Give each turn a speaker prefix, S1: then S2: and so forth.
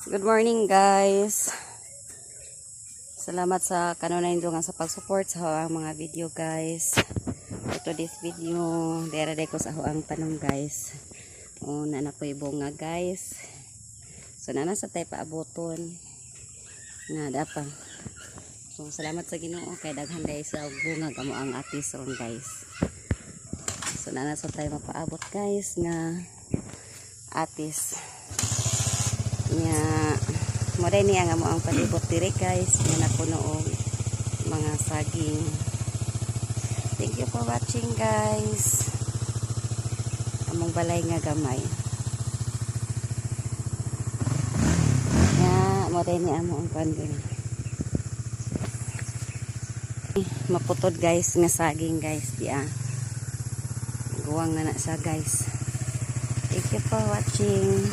S1: Good morning guys. Salamat sa kanunay nga sa pag-support sa mga video guys. Ito this video, dere ko sa ang tanong guys. Na po bunga guys. So nana sa tay paaboton. Na dapa. So salamat sa Ginoo kay daghan guys sa bunga kamo ang atis ron guys. So nana sa tay mapaabot guys nga atis. Nya mo day niya nga mo ang palibot diri guys nga napuno og mga saging. Thank you for watching guys. Among balay nga gamay. Nya mo day niya mo ang pandiri. Maputod guys nga saging guys diya. Guwang na sa guys. Thank you for watching.